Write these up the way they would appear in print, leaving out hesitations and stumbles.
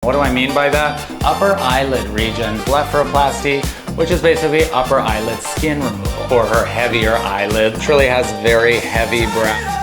What do I mean by that? Upper eyelid region blepharoplasty, which is basically upper eyelid skin removal for her heavier eyelids. Truly has very heavy brow.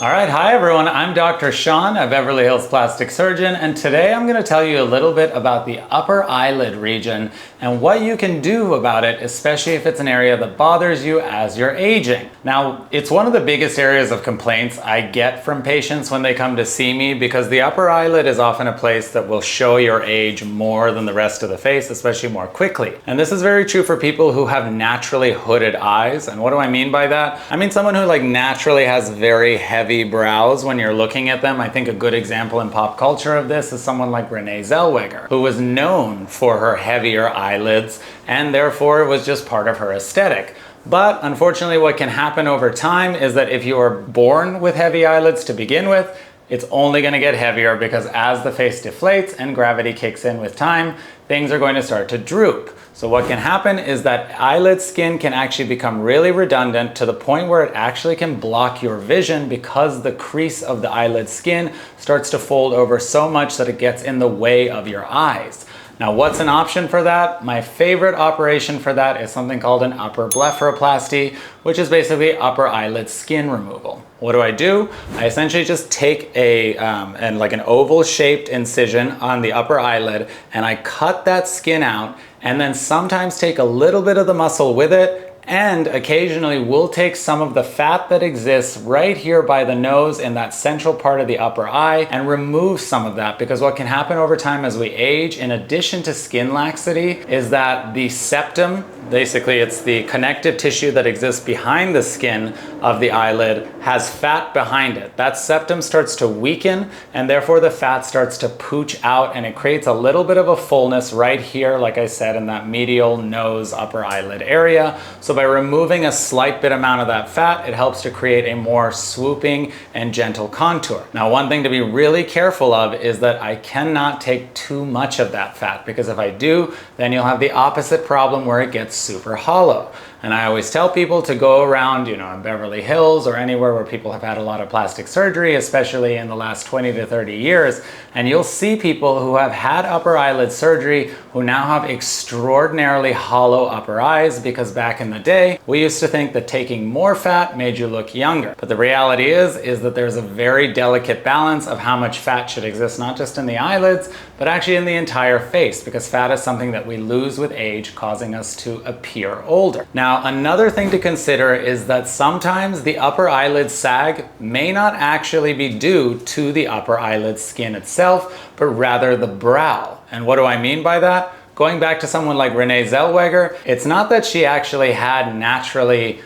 All right, hi everyone, I'm Dr. Sean, a Beverly Hills plastic surgeon, and today I'm gonna tell you a little bit about the upper eyelid region and what you can do about it, especially if it's an area that bothers you as you're aging. Now, it's one of the biggest areas of complaints I get from patients when they come to see me because the upper eyelid is often a place that will show your age more than the rest of the face, especially more quickly. And this is very true for people who have naturally hooded eyes. And what do I mean by that? I mean someone who naturally has very heavy brows when you're looking at them. I think a good example in pop culture of this is someone like Renee Zellweger, who was known for her heavier eyelids, and therefore it was just part of her aesthetic. But unfortunately, what can happen over time is that if you are born with heavy eyelids to begin with, it's only going to get heavier because as the face deflates and gravity kicks in with time, things are going to start to droop. So what can happen is that eyelid skin can actually become really redundant to the point where it actually can block your vision because the crease of the eyelid skin starts to fold over so much that it gets in the way of your eyes. Now, what's an option for that? My favorite operation for that is something called an upper blepharoplasty, which is basically upper eyelid skin removal. What do? I essentially just take an oval shaped incision on the upper eyelid and I cut that skin out and then sometimes take a little bit of the muscle with it, and occasionally we'll take some of the fat that exists right here by the nose in that central part of the upper eye and remove some of that, because what can happen over time as we age, in addition to skin laxity, is that the septum, basically it's the connective tissue that exists behind the skin of the eyelid, has fat behind it. That septum starts to weaken and therefore the fat starts to pooch out and it creates a little bit of a fullness right here, like I said, in that medial nose upper eyelid area. So by removing a slight bit amount of that fat, it helps to create a more swooping and gentle contour. Now, one thing to be really careful of is that I cannot take too much of that fat, because if I do, then you'll have the opposite problem where it gets super hollow. And I always tell people to go around, in Beverly Hills or anywhere where people have had a lot of plastic surgery, especially in the last 20 to 30 years, and you'll see people who have had upper eyelid surgery who now have extraordinarily hollow upper eyes, because back in the day, we used to think that taking more fat made you look younger. But the reality is that there's a very delicate balance of how much fat should exist, not just in the eyelids, but actually in the entire face, because fat is something that we lose with age, causing us to appear older. Now, another thing to consider is that sometimes the upper eyelid sag may not actually be due to the upper eyelid skin itself, but rather the brow. And what do I mean by that? Going back to someone like Renee Zellweger, it's not that she actually had naturally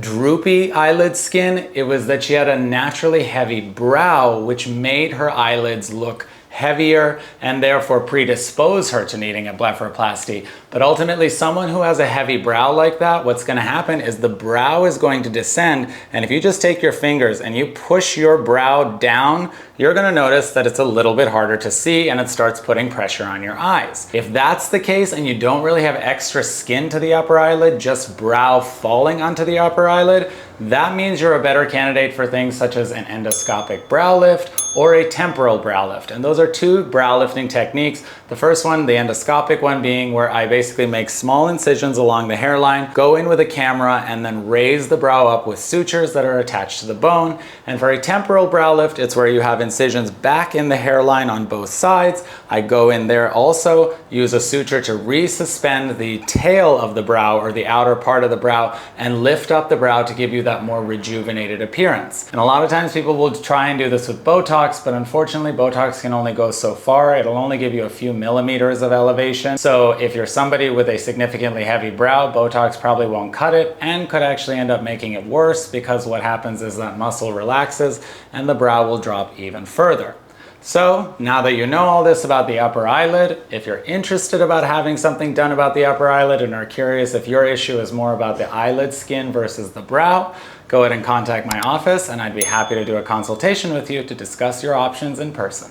droopy eyelid skin, it was that she had a naturally heavy brow, which made her eyelids look heavier and therefore predispose her to needing a blepharoplasty. But ultimately, someone who has a heavy brow like that, what's going to happen is the brow is going to descend, and if you just take your fingers and you push your brow down, you're going to notice that it's a little bit harder to see and it starts putting pressure on your eyes. If that's the case and you don't really have extra skin to the upper eyelid, just brow falling onto the upper eyelid, that means you're a better candidate for things such as an endoscopic brow lift or a temporal brow lift. And those are two brow lifting techniques. The first one, the endoscopic one, being where I basically make small incisions along the hairline, go in with a camera, and then raise the brow up with sutures that are attached to the bone. And for a temporal brow lift, it's where you have incisions back in the hairline on both sides. I go in there also, use a suture to resuspend the tail of the brow or the outer part of the brow and lift up the brow to give you that more rejuvenated appearance. And a lot of times people will try and do this with Botox, but unfortunately Botox can only go so far. It'll only give you a few millimeters of elevation. So if you're somebody with a significantly heavy brow, Botox probably won't cut it and could actually end up making it worse, because what happens is that muscle relaxes and the brow will drop even further. So now that you know all this about the upper eyelid, if you're interested about having something done about the upper eyelid and are curious if your issue is more about the eyelid skin versus the brow, go ahead and contact my office and I'd be happy to do a consultation with you to discuss your options in person.